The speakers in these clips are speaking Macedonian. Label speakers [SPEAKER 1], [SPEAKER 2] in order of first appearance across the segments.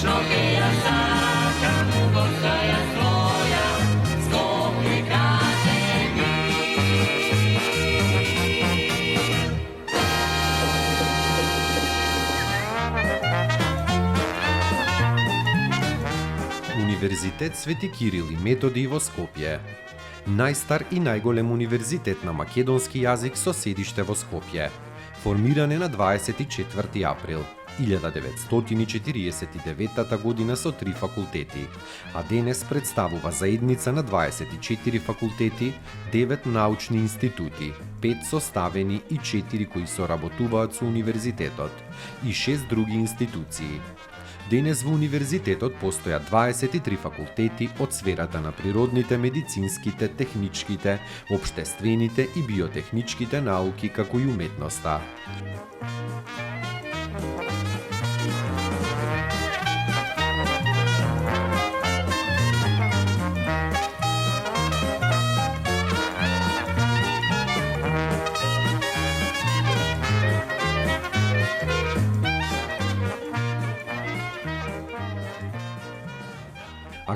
[SPEAKER 1] Večno geja sakam, postaja svoja, Skopje kaže mi.
[SPEAKER 2] Univerzitet Sveti Kiril i Metodij во Skopje. Najstar i najgolem univerzitet na makedonski jazik so sedište во Skopje. Formiran je na 24. april. 1949 година со 3 факултети, а денес представува заедница на 24 факултети, 9 научни институти, 5 составени и 4 кои соработуваат со универзитетот и 6 други институции. Денес во универзитетот постојат 23 факултети од сферата на природните, медицинските, техничките, општествените и биотехничките науки како и уметноста.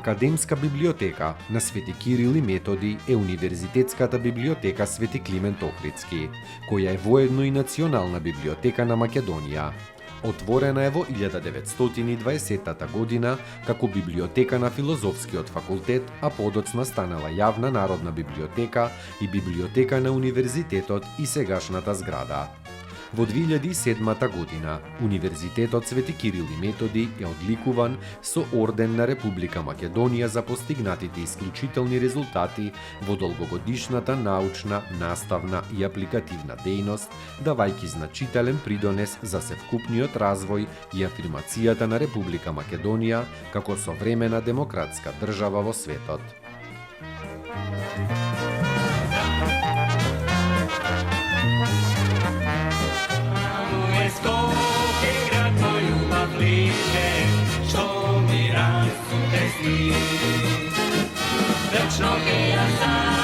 [SPEAKER 2] Академска библиотека на Свети Кирил и Методij е Универзитетската библиотека Свети Климент Охридски, која е воедно и национална библиотека на Македонија. Отворена е во 1920 година како библиотека на Филозофскиот факултет, а подоцна станала јавна народна библиотека и библиотека на универзитетот и сегашната зграда. Во 2007 година Универзитетот Свети Кирил и Методij е одликуван со Орден на Република Македонија за постигнатите исклучителни резултати во долгогодишната научна, наставна и апликативна дејност, давајќи значителен придонес за севкупниот развој и афирмацијата на Република Македонија како современа демократска држава во светот.
[SPEAKER 1] Skopje grad moj ljubav bliže, što mi razum te sni. Večno geja sakam,